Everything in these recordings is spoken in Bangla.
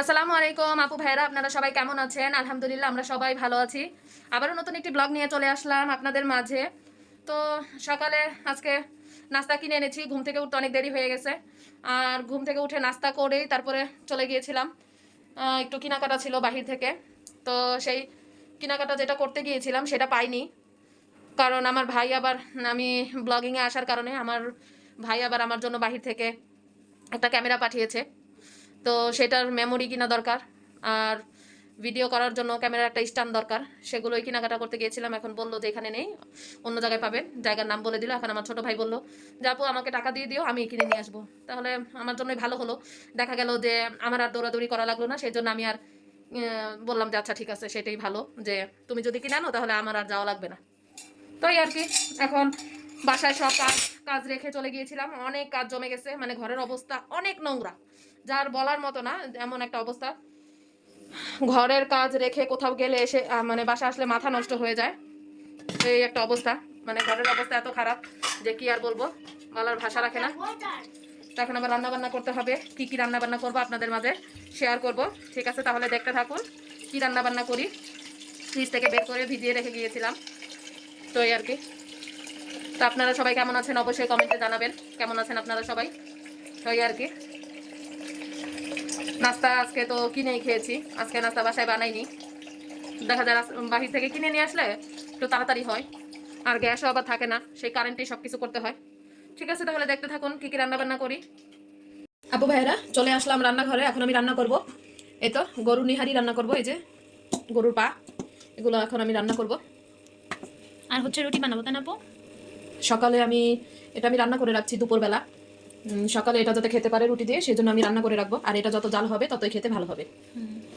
আসসালামু আলাইকুম আপু ভাইরা, আপনারা সবাই কেমন আছেন? আলহামদুলিল্লাহ আমরা সবাই ভালো আছি। আবারও নতুন একটি ব্লগ নিয়ে চলে আসলাম আপনাদের মাঝে। তো সকালে আজকে নাস্তা কিনে এনেছি, ঘুম থেকে উঠতে অনেক দেরি হয়ে গেছে। আর ঘুম থেকে উঠে নাস্তা করেই তারপরে চলে গিয়েছিলাম, একটু কেনাকাটা ছিল বাহির থেকে। তো সেই কেনাকাটা যেটা করতে গিয়েছিলাম সেটা পাইনি, কারণ আমার ভাই আবার, আমি ব্লগিংয়ে আসার কারণে আমার ভাই আবার আমার জন্য বাহির থেকে একটা ক্যামেরা পাঠিয়েছে। তো সেটার মেমোরি কিনা দরকার, আর ভিডিও করার জন্য ক্যামেরার একটা স্ট্যান্ড দরকার। সেগুলোই কেনাকাটা করতে গিয়েছিলাম। এখন বললো যে এখানে নেই, অন্য জায়গায় পাবেন। জায়গার নাম বলে দিল। এখন আমার ছোট ভাই বললো যে আপু আমাকে টাকা দিয়ে দিও, আমি কিনে নিয়ে আসবো। তাহলে আমার জন্যই ভালো হলো। দেখা গেল যে আমার আর দৌড়াদৌড়ি করা লাগলো না। সেই জন্য আমি আর বললাম যে আচ্ছা ঠিক আছে, সেটাই ভালো, যে তুমি যদি কিনে আনো তাহলে আমার আর যাওয়া লাগবে না। তো এই আর কি। এখন বাসায় সব কাজ কাজ রেখে চলে গিয়েছিলাম। অনেক কাজ জমে গেছে, মানে ঘরের অবস্থা অনেক নোংরা, যার বলার মতো না, এমন একটা অবস্থা। ঘরের কাজ রেখে কোথাও গেলে এসে মানে বাসা আসলে মাথা নষ্ট হয়ে যায়। এই একটা অবস্থা, মানে ঘরের অবস্থা এত খারাপ যে কি আর বলবো, বলার ভাষা রাখে না। তো এখন আবার রান্না বান্না করতে হবে। কি কি রান্না বান্না করবো আপনাদের মাঝে শেয়ার করব। ঠিক আছে, তাহলে দেখতে থাকুন কি রান্না বান্না করি। ফ্রিজ থেকে বের করে ভিজিয়ে রেখে গিয়েছিলাম। তো এই আর কি। তো আপনারা সবাই কেমন আছেন অবশ্যই কমেন্টে জানাবেন, কেমন আছেন আপনারা সবাই। তো এই আর কি। নাস্তা আজকে তো কিনেই খেয়েছি, আজকে নাস্তা বাসায় বানাইনি। দেখা যায় বাহির থেকে কিনে নিয়ে আসলে একটু তাড়াতাড়ি হয়, আর গ্যাসও আবার থাকে না, সেই কারেন্টেই সব কিছু করতে হয়। ঠিক আছে, তাহলে দেখতে থাকুন কি কি রান্না বান্না করি। আপু ভাইয়েরা চলে আসলাম রান্নাঘরে। এখন আমি রান্না করব, এই তো গরুর নিহারি রান্না করব, এই যে গরুর পা, এগুলো এখন আমি রান্না করব। আর হচ্ছে রুটি বানাবো, তাই না আপু? সকালে এটা আমি রান্না করে রাখছি দুপুরবেলা। সকালে এটা যাতে খেতে পারে রুটি দিয়ে, সেই জন্য আমি রান্না করে রাখবো। আর এটা যত জাল হবে ততই খেতে ভালো হবে।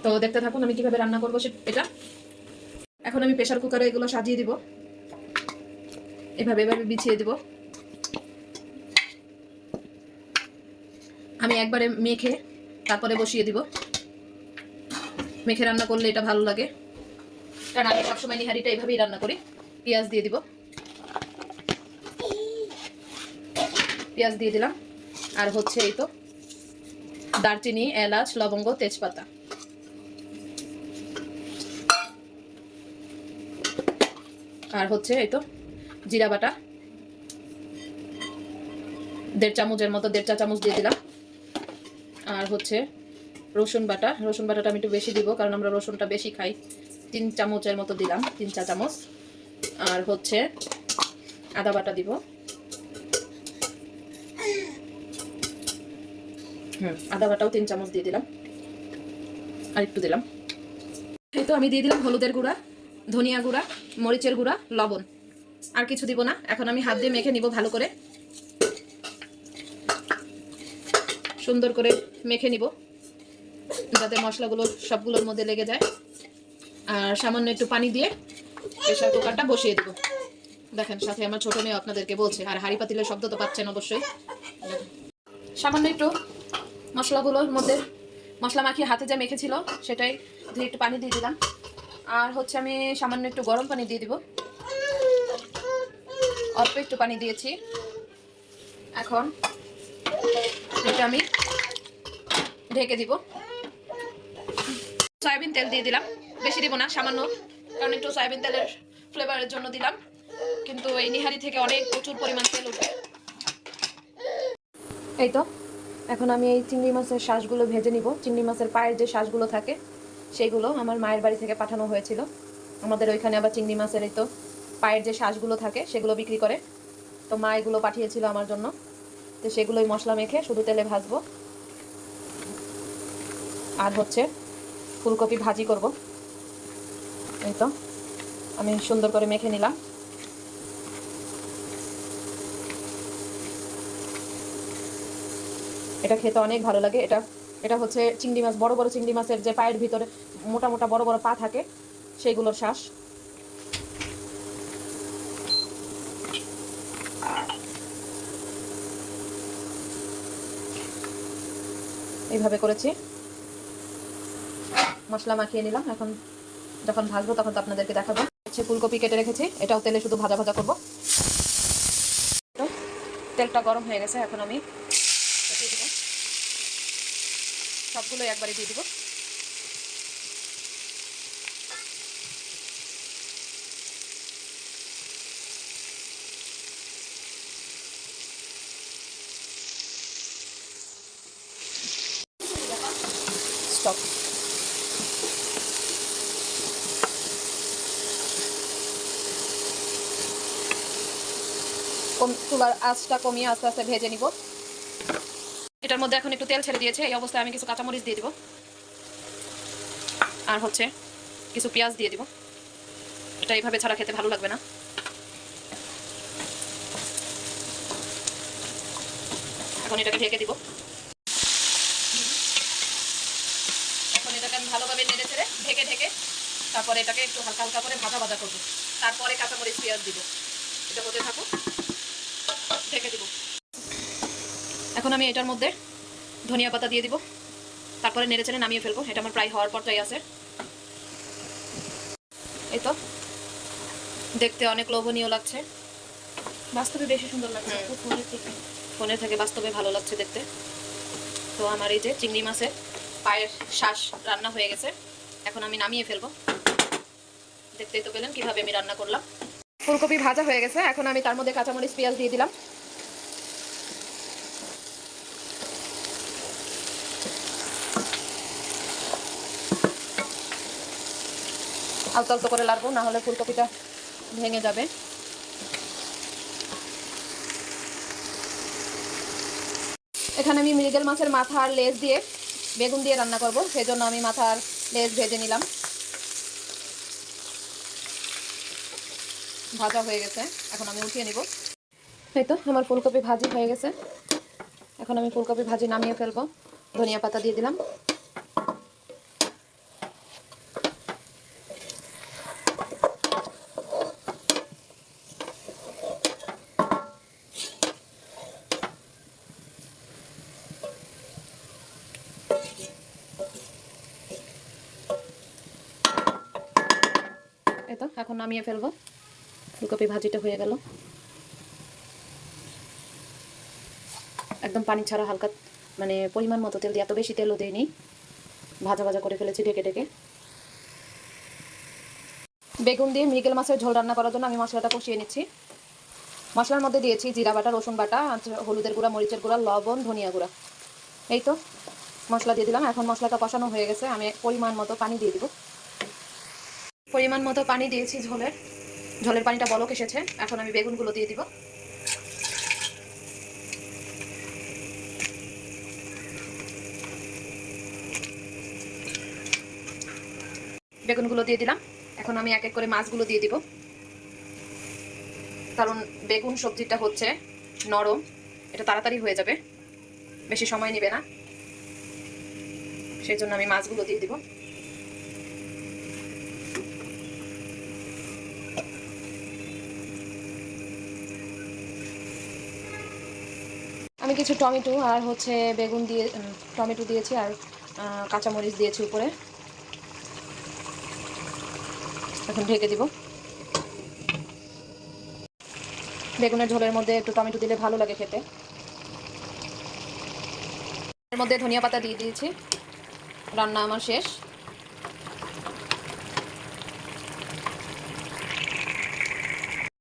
তো দেখতে থাকুন আমি কিভাবে রান্না করবো এটা। এখন আমি প্রেসার কুকারে এগুলো সাজিয়ে দিব, এভাবে এভাবে বিছিয়ে দিব। আমি একবারে মেখে তারপরে বসিয়ে দিব। মেখে রান্না করলে এটা ভালো লাগে, কারণ আমি সবসময় নিহারিটা এইভাবেই রান্না করি। পেঁয়াজ দিয়ে দিব, পেঁয়াজ দিয়ে দিলাম। আর হচ্ছে এই তো দারচিনি, এলাচ, লবঙ্গ, তেজপাতা। আর হচ্ছে এই তো জিরা বাটা 1.5 চামচের মতো, 1.5 চা চামচ দিয়ে দিলাম। আর হচ্ছে রসুন বাটা, রসুন বাটাটা আমি একটু বেশি দিব, কারণ আমরা রসুনটা বেশি খাই। 3 চামচের মতো দিলাম, 3 চা চামচ। আর হচ্ছে আদা বাটা দিব, আদা বাটাও 3 চামচ দিয়ে দিলাম। আর একটু দিলাম। এই তো আমি দিয়ে দিলাম হলুদের গুঁড়া, ধনিয়া গুঁড়া, মরিচের গুঁড়া, লবণ। আর কিছু দিব না। এখন আমি হাত দিয়ে মেখে নিব ভালো করে, সুন্দর করে মেখে নিব, যাতে মশলাগুলো সবগুলোর মধ্যে লেগে যায়। আর সামান্য একটু পানি দিয়ে প্রেসার কুকারটা বসিয়ে দেব। দেখেন সাথে আমার ছোট মেয়ে আপনাদেরকে বলছে, আর হাঁড়ি পাতিলের শব্দ তো পাচ্ছেন অবশ্যই। সামান্য একটু মশলাগুলোর মধ্যে মশলা মাখিয়ে হাতে যা মেখেছিল সেটাই দিয়ে একটু পানি দিয়ে দিলাম। আর হচ্ছে আমি সামান্য একটু গরম পানি দিয়ে দিব, অল্প একটু পানি দিয়েছি। এখন এটা আমি ঢেকে দিব। সয়াবিন তেল দিয়ে দিলাম, বেশি দিব না, সামান্য, কারণ একটু সয়াবিন তেলের ফ্লেভারের জন্য দিলাম। কিন্তু এই নিহারি থেকে অনেক প্রচুর পরিমাণ তেল উঠবে। এই তো এখন আমি এই চিংড়ি মাছের শ্বাসগুলো ভেজে নিব। চিংড়ি মাছের পায়ের যে শ্বাসগুলো থাকে সেগুলো আমার মায়ের বাড়ি থেকে পাঠানো হয়েছিল। আমাদের ওইখানে আবার চিংড়ি মাছের এই তো পায়ের যে শ্বাসগুলো থাকে সেগুলো বিক্রি করে। তো মা এগুলো পাঠিয়েছিল আমার জন্য। তো সেগুলোই মশলা মেখে শুধু তেলে ভাজবো। আর হচ্ছে ফুলকপি ভাজি করব। এই তো আমি সুন্দর করে মেখে নিলাম। এটা খেতে অনেক ভালো লাগে। এটা এটা হচ্ছে চিংড়ি মাছ, বড় বড় চিংড়ি মাছের যে পায়ের ভিতরে মোটা মোটা বড় বড় পা থাকে সেইগুলোর শ্বাস। এইভাবে করেছি, মশলা মাখিয়ে নিলাম। এখন যখন ভাজবো তখন তো আপনাদেরকে দেখাবো। হচ্ছে ফুলকপি কেটে রেখেছি, এটাও তেলে শুধু ভাজা ভাজা করবো। তেলটা গরম হয়ে গেছে, এখন আমি সবগুলো একবারে দিয়ে দিব। স্টপ। চুলার আঁচটা কমিয়ে আস্তে আস্তে ভেজে নিব। এটার মধ্যে এখন একটু তেল ছেড়ে দিয়েছে, এই অবস্থায় আমি কিছু কাঁচামরিচ দিয়ে দিব আর হচ্ছে কিছু পেঁয়াজ দিয়ে দিব। এটা এইভাবে ছাড়া খেতে ভালো লাগবে না। এখন এটাকে ঢেকে দিব। এখন এটাকে আমি ভালোভাবে নেড়ে চেড়ে ঢেকে ঢেকে তারপরে এটাকে একটু হালকা হালকা করে ভাজা ভাজা করবো। তারপরে কাঁচামরিচ পেঁয়াজ দিব। এটা হতে থাকুক, ঢেকে দিব। এখন আমি এটার মধ্যে ধনিয়া পাতা দিয়ে দিব, তারপরে নেড়ে চেড়ে নামিয়ে ফেলবো। এটা আমার প্রায় হওয়ার পর্যায়ে আছে। এই তো দেখতে অনেক লোভনীয় লাগছে, বাস্তবে বেশি সুন্দর লাগছে ফোনের থেকে বাস্তবে ভালো লাগছে দেখতে। তো আমার এই যে চিংড়ি মাছের পায়ের শ্বাস রান্না হয়ে গেছে, এখন আমি নামিয়ে ফেলবো। দেখতেই তো পেলেন কিভাবে আমি রান্না করলাম। ফুলকপি ভাজা হয়ে গেছে, এখন আমি তার মধ্যে কাঁচামরিচ পেঁয়াজ দিয়ে দিলাম। আলতো আলতো করে লাড়বো, না হলে ফুলকপিটা ভেঙে যাবে। এখানে আমি মৃগেল মাছের মাথা আর লেজ দিয়ে বেগুন দিয়ে রান্না করব, সেই জন্য আমি মাথা আর লেজ ভেজে নিলাম। ভাজা হয়ে গেছে, এখন আমি উঠিয়ে নিব। এই তো আমার ফুলকপি ভাজি হয়ে গেছে, এখন আমি ফুলকপি ভাজি নামিয়ে ফেলবো। ধনিয়া পাতা দিয়ে দিলাম। এই তো এখন নামিয়ে ফেলবো। ফুলকপি ভাজিটা হয়ে গেল, একদম পানি ছাড়া হালকা মানে পরিমাণ মতো তেল দিয়ে, এত বেশি তেলও দিইনি, ভাজা ভাজা করে ফেলেছি ঢেকে ঢেকে। বেগুন দিয়ে মৃগেল মাছের ঝোল রান্না করার জন্য আমি মশলাটা কষিয়ে নিচ্ছি। মশলার মধ্যে দিয়েছি জিরা বাটা, রসুন বাটা, হলুদের গুঁড়া, মরিচের গুঁড়া, লবণ, ধনিয়া গুঁড়া। এই তো মশলা দিয়ে দিলাম। এখন মশলাটা কষানো হয়ে গেছে, আমি পরিমাণ মতো পানি দিয়ে দিব। পরিমাণ মতো পানি দিয়েছি ঝোলের পানিটা বলক এসেছে, এখন আমি বেগুনগুলো দিয়ে দিব। বেগুনগুলো দিয়ে দিলাম। এখন আমি এক এক করে মাছগুলো দিয়ে দিব, কারণ বেগুন সবজিটা হচ্ছে নরম, এটা তাড়াতাড়ি হয়ে যাবে, বেশি সময় নেবে না, সেই জন্য আমি মাছগুলো দিয়ে দিব। আমি কিছু টমেটো আর হচ্ছে বেগুন দিয়ে টমেটো দিয়েছি আর কাঁচামরিচ দিয়েছি উপরে। এখন ঢেকে দিব। বেগুনের ঝোলের মধ্যে একটু টমেটো দিলে ভালো লাগে খেতে। এর মধ্যে ধনিয়া পাতা দিয়ে দিয়েছি। রান্না আমার শেষ।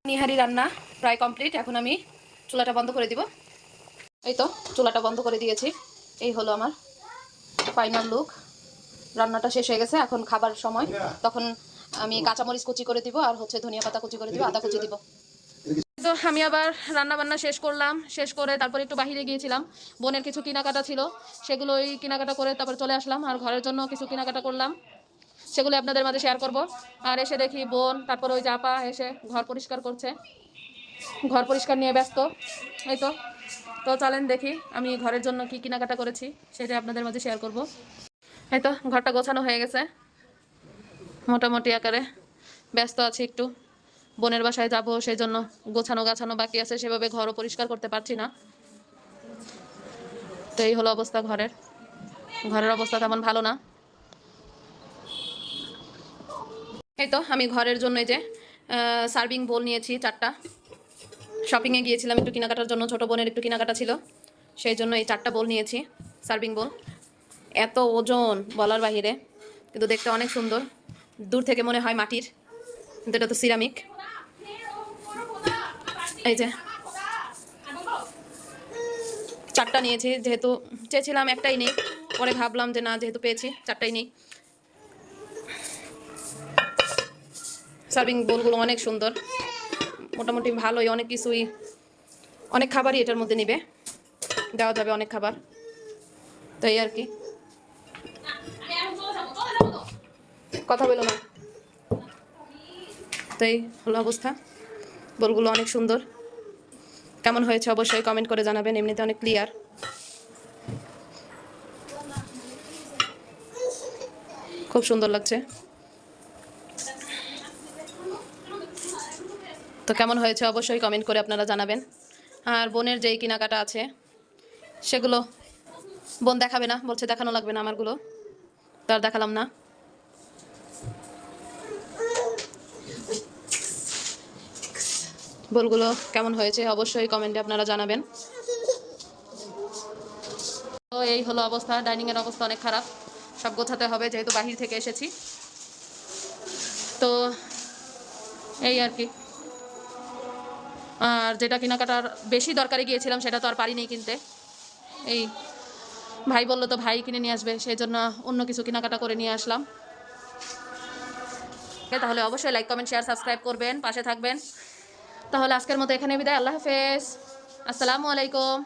নিহারি রান্না প্রায় কমপ্লিট, এখন আমি চুলাটা বন্ধ করে দিব। এই তো চুলাটা বন্ধ করে দিয়েছি, এই হলো আমার ফাইনাল লুক। রান্নাটা শেষ হয়ে গেছে, এখন খাবার সময়। তখন আমি কাঁচামরিচ কুচি করে দিব আর হচ্ছে ধনিয়া পাতা কুচি করে দিব, আদা কুচি দিব। তো আমি আবার রান্না বান্না শেষ করলাম, শেষ করে তারপর একটু বাইরে গিয়েছিলাম, বোনের কিছু কেনাকাটা ছিল, সেগুলোই কেনাকাটা করে তারপর চলে আসলাম। আর ঘরের জন্য কিছু কেনাকাটা করলাম, সেগুলো আপনাদের মাঝে শেয়ার করব। আর এসে দেখি বোন তারপর ওই জাপা এসে ঘর পরিষ্কার করছে, ঘর পরিষ্কার নিয়ে ব্যস্ত। এই তো তো চলেন দেখি আমি ঘরের জন্য কি কেনাকাটা করেছি, সেটা আপনাদের মাঝে শেয়ার করব। এই তো ঘরটা গোছানো হয়ে গেছে মোটামুটি আকারে, ব্যস্ত আছি একটু, বোনের বাসায় যাব, সেই জন্য গোছানো বাকি আছে, সেভাবে ঘরও পরিষ্কার করতে পারছি না। তো এই হলো অবস্থা ঘরের অবস্থা তেমন ভালো না। এই তো আমি ঘরের জন্য এই যে সার্ভিং বোল নিয়েছি 4টা। শপিংয়ে গিয়েছিলাম একটু কেনাকাটার জন্য, ছোটো বোনের একটু কেনাকাটা ছিল, সেই জন্য এই 4টা বোল নিয়েছি, সার্ভিং বোল। এত ওজন বলার বাহিরে, কিন্তু দেখতে অনেক সুন্দর। দূর থেকে মনে হয় মাটির, কিন্তু এটা তো সিরামিক। এই যে 4টা নিয়েছি, যেহেতু চেয়েছিলাম একটাই নেই, পরে ভাবলাম যে না, যেহেতু পেয়েছি 4টাই নেই। সার্ভিং বোলগুলো অনেক সুন্দর, মোটামুটি ভালোই, অনেক কিছুই, অনেক খাবারই এটার মধ্যে নিবে, দেওয়া যাবে অনেক খাবার, তাই আর কি। কথা বলো না, তাই হলো অবস্থা। বোলগুলো অনেক সুন্দর, কেমন হয়েছে অবশ্যই কমেন্ট করে জানাবেন। এমনিতে অনেক ক্লিয়ার, খুব সুন্দর লাগছে। তো কেমন হয়েছে অবশ্যই কমেন্ট করে আপনারা জানাবেন। আর বোনের যেই কেনাকাটা আছে সেগুলো বোন দেখাবে না, বলছে দেখানো লাগবে না আমারগুলো, তার দেখালাম না। বোলগুলো কেমন হয়েছে অবশ্যই কমেন্টে আপনারা জানাবেন। তো এই হলো অবস্থা, ডাইনিংয়ের অবস্থা অনেক খারাপ, সব গোছাতে হবে যেহেতু বাহির থেকে এসেছি। তো এই আর কি। আর যেটা কেনাকাটার বেশি দরকারে গিয়েছিলাম সেটা তো আর পারিনি কিনতে। এই ভাই বললো তো ভাই কিনে নিয়ে আসবে, সেই জন্য অন্য কিছু কেনাকাটা করে নিয়ে আসলাম। তাহলে অবশ্যই লাইক কমেন্ট শেয়ার সাবস্ক্রাইব করবেন, পাশে থাকবেন। তাহলে আজকের মতো এখানে বিদায়, আল্লাহ হাফেজ, আসসালামু আলাইকুম।